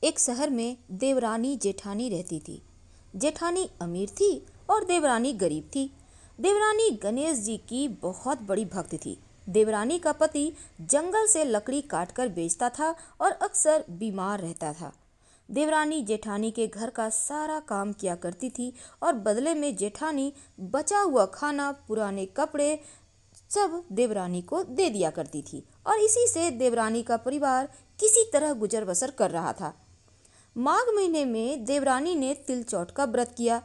एक शहर में देवरानी जेठानी रहती थी। जेठानी अमीर थी और देवरानी गरीब थी। देवरानी गणेश जी की बहुत बड़ी भक्त थी। देवरानी का पति जंगल से लकड़ी काटकर बेचता था और अक्सर बीमार रहता था। देवरानी जेठानी के घर का सारा काम किया करती थी और बदले में जेठानी बचा हुआ खाना, पुराने कपड़े सब देवरानी को दे दिया करती थी और इसी से देवरानी का परिवार किसी तरह गुजर बसर कर रहा था। माघ महीने में देवरानी ने तिल चौथ का व्रत किया।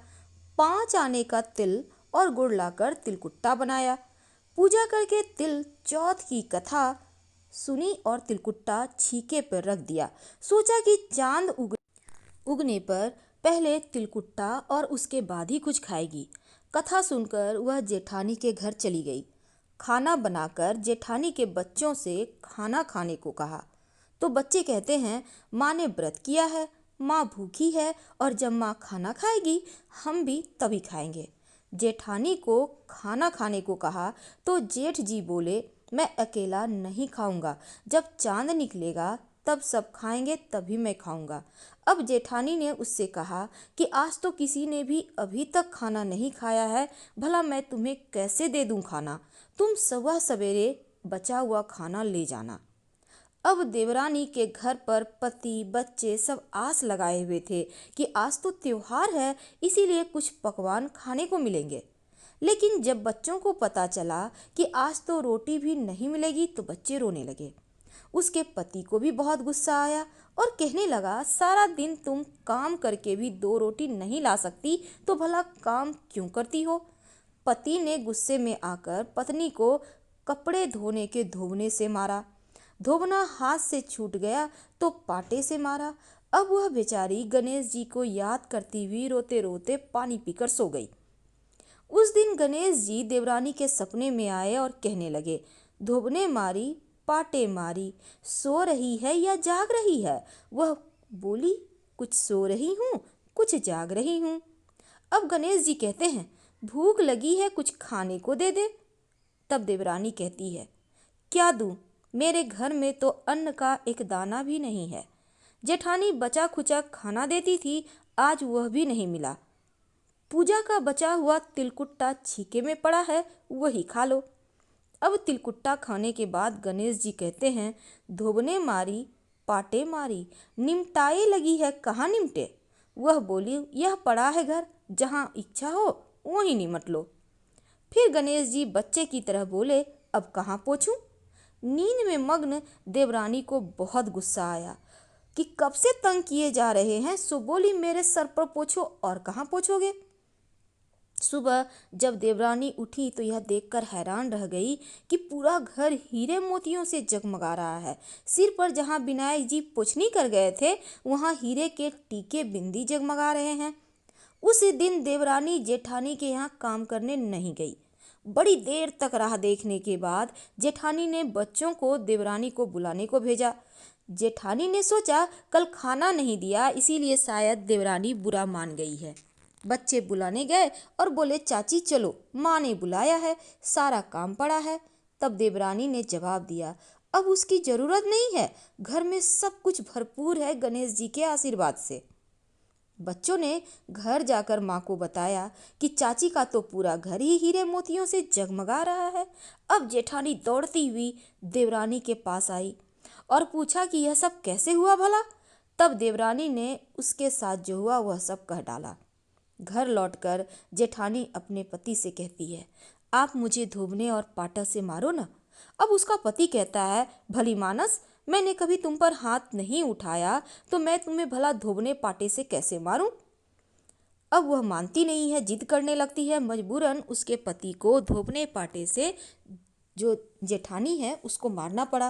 5 आने का तिल और गुड़ लाकर तिलकुट्टा बनाया। पूजा करके तिल चौथ की कथा सुनी और तिलकुट्टा छीके पर रख दिया। सोचा कि चांद उगने पर पहले तिलकुट्टा और उसके बाद ही कुछ खाएगी। कथा सुनकर वह जेठानी के घर चली गई। खाना बनाकर जेठानी के बच्चों से खाना खाने को कहा तो बच्चे कहते हैं, माँ ने व्रत किया है, माँ भूखी है और जब माँ खाना खाएगी हम भी तभी खाएंगे। जेठानी को खाना खाने को कहा तो जेठ जी बोले, मैं अकेला नहीं खाऊंगा, जब चांद निकलेगा तब सब खाएंगे तभी मैं खाऊंगा। अब जेठानी ने उससे कहा कि आज तो किसी ने भी अभी तक खाना नहीं खाया है, भला मैं तुम्हें कैसे दे दूं खाना। तुम सुबह सवेरे बचा हुआ खाना ले जाना। अब देवरानी के घर पर पति बच्चे सब आस लगाए हुए थे कि आज तो त्योहार है, इसीलिए कुछ पकवान खाने को मिलेंगे। लेकिन जब बच्चों को पता चला कि आज तो रोटी भी नहीं मिलेगी तो बच्चे रोने लगे। उसके पति को भी बहुत गुस्सा आया और कहने लगा, सारा दिन तुम काम करके भी 2 रोटी नहीं ला सकती तो भला काम क्यों करती हो। पति ने गुस्से में आकर पत्नी को कपड़े धोने के धोबने से मारा। धोबना हाथ से छूट गया तो पाटे से मारा। अब वह बेचारी गणेश जी को याद करती हुई रोते रोते पानी पीकर सो गई। उस दिन गणेश जी देवरानी के सपने में आए और कहने लगे, धोबने मारी पाटे मारी, सो रही है या जाग रही है। वह बोली, कुछ सो रही हूँ कुछ जाग रही हूँ। अब गणेश जी कहते हैं, भूख लगी है, कुछ खाने को दे दे। तब देवरानी कहती है, क्या दूं, मेरे घर में तो अन्न का एक दाना भी नहीं है। जेठानी बचा खुचा खाना देती थी, आज वह भी नहीं मिला। पूजा का बचा हुआ तिलकुट्टा छीके में पड़ा है, वही खा लो। अब तिलकुट्टा खाने के बाद गणेश जी कहते हैं, धोबने मारी पाटे मारी, निमटाए लगी है कहाँ निमटे। वह बोली, यह पड़ा है घर, जहाँ इच्छा हो वहीं निमट लो। फिर गणेश जी बच्चे की तरह बोले, अब कहाँ पोछूं। नींद में मग्न देवरानी को बहुत गुस्सा आया कि कब से तंग किए जा रहे हैं, सो बोली, मेरे सर पर पोछो और कहाँ पोछोगे। सुबह जब देवरानी उठी तो यह देखकर हैरान रह गई कि पूरा घर हीरे मोतियों से जगमगा रहा है। सिर पर जहाँ विनायक जी पोछनी कर गए थे वहाँ हीरे के टीके बिंदी जगमगा रहे हैं। उस दिन देवरानी जेठानी के यहाँ काम करने नहीं गई। बड़ी देर तक राह देखने के बाद जेठानी ने बच्चों को देवरानी को बुलाने को भेजा। जेठानी ने सोचा कल खाना नहीं दिया इसीलिए शायद देवरानी बुरा मान गई है। बच्चे बुलाने गए और बोले, चाची चलो, माँ ने बुलाया है, सारा काम पड़ा है। तब देवरानी ने जवाब दिया, अब उसकी जरूरत नहीं है, घर में सब कुछ भरपूर है गणेश जी के आशीर्वाद से। बच्चों ने घर जाकर माँ को बताया कि चाची का तो पूरा घर ही हीरे मोतियों से जगमगा रहा है। अब जेठानी दौड़ती हुई देवरानी के पास आई और पूछा कि यह सब कैसे हुआ भला। तब देवरानी ने उसके साथ जो हुआ वह सब कह डाला। घर लौटकर जेठानी अपने पति से कहती है, आप मुझे धोबने और पाटा से मारो ना। अब उसका पति कहता है, भली मानस, मैंने कभी तुम पर हाथ नहीं उठाया तो मैं तुम्हें भला धोबने पाटे से कैसे मारूं। अब वह मानती नहीं है, जिद करने लगती है। मजबूरन उसके पति को धोबने पाटे से जो जेठानी है उसको मारना पड़ा।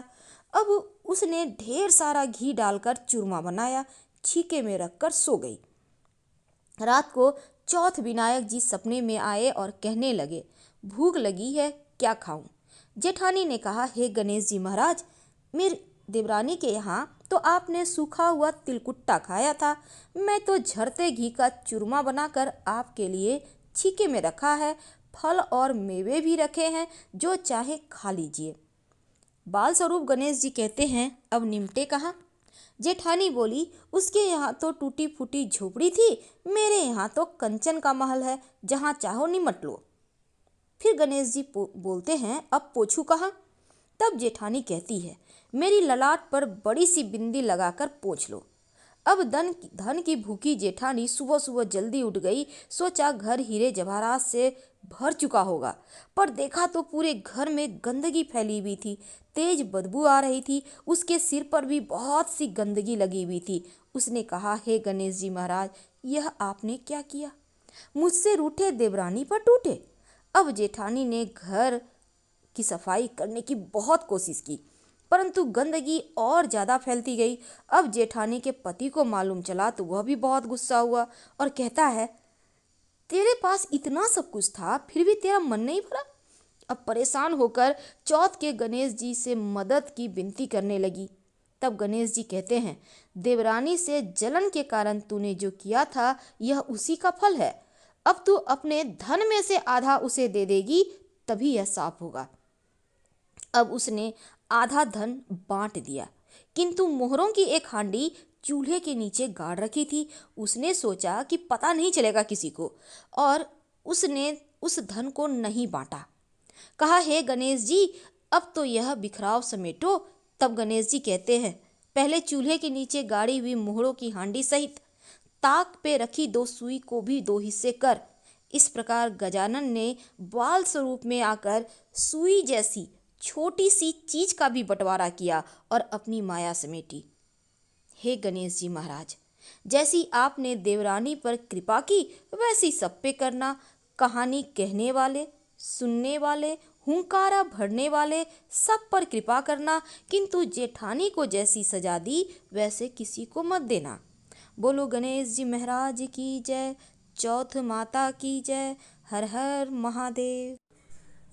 अब उसने ढेर सारा घी डालकर चूरमा बनाया, छीके में रखकर सो गई। रात को चौथ विनायक जी सपने में आए और कहने लगे, भूख लगी है, क्या खाऊं। जेठानी ने कहा, हे गणेश जी महाराज, मेरी देवरानी के यहाँ तो आपने सूखा हुआ तिलकुट्टा खाया था, मैं तो झरते घी का चूरमा बनाकर आपके लिए छीके में रखा है, फल और मेवे भी रखे हैं, जो चाहे खा लीजिए। बाल स्वरूप गणेश जी कहते हैं, अब निमटे कहाँ। जेठानी बोली, उसके यहाँ तो टूटी फूटी झोपड़ी थी, मेरे यहाँ तो कंचन का महल है, जहाँ चाहो निमट लो। फिर गणेश जी बोलते हैं, अब पोछू कहाँ? तब जेठानी कहती है, मेरी ललाट पर बड़ी सी बिंदी लगाकर पोंछ लो। अब धन की भूखी जेठानी सुबह सुबह जल्दी उठ गई। सोचा घर हीरे जवाहरात से भर चुका होगा, पर देखा तो पूरे घर में गंदगी फैली हुई थी। तेज बदबू आ रही थी। उसके सिर पर भी बहुत सी गंदगी लगी हुई थी। उसने कहा, हे गणेश जी महाराज, यह आपने क्या किया? मुझसे रूठे देवरानी पर टूटे। अब जेठानी ने घर की सफाई करने की बहुत कोशिश की, परंतु गंदगी और ज़्यादा फैलती गई। अब जेठानी के पति को मालूम चला तो वह भी बहुत गुस्सा हुआ और कहता है, तेरे पास इतना सब कुछ था, फिर भी तेरा मन नहीं भरा। अब परेशान होकर चौथ के गणेश जी से मदद की विनती करने लगी। तब गणेश जी कहते हैं, देवरानी से जलन के कारण तूने जो किया था, यह उसी का फल है। अब तू अपने धन में से आधा उसे दे देगी, तभी यह साफ होगा। अब उसने आधा धन बांट दिया, किंतु मोहरों की एक हांडी चूल्हे के नीचे गाड़ रखी थी। उसने सोचा कि पता नहीं चलेगा किसी को, और उसने उस धन को नहीं बांटा। कहा, हे गणेश जी, अब तो यह बिखराव समेटो। तब गणेश जी कहते हैं, पहले चूल्हे के नीचे गाड़ी हुई मोहरों की हांडी सहित ताक पे रखी 2 सुई को भी 2 हिस्से कर। इस प्रकार गजानन ने बाल स्वरूप में आकर सुई जैसी छोटी सी चीज का भी बंटवारा किया और अपनी माया समेटी। हे गणेश जी महाराज, जैसी आपने देवरानी पर कृपा की, वैसी सब पे करना। कहानी कहने वाले, सुनने वाले, हुंकारा भरने वाले सब पर कृपा करना, किंतु जेठानी को जैसी सजा दी, वैसे किसी को मत देना। बोलो गणेश जी महाराज की जय। चौथ माता की जय। हर हर महादेव।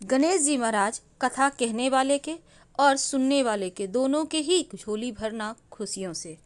गणेश जी महाराज कथा कहने वाले के और सुनने वाले के दोनों के ही झोली भरना खुशियों से।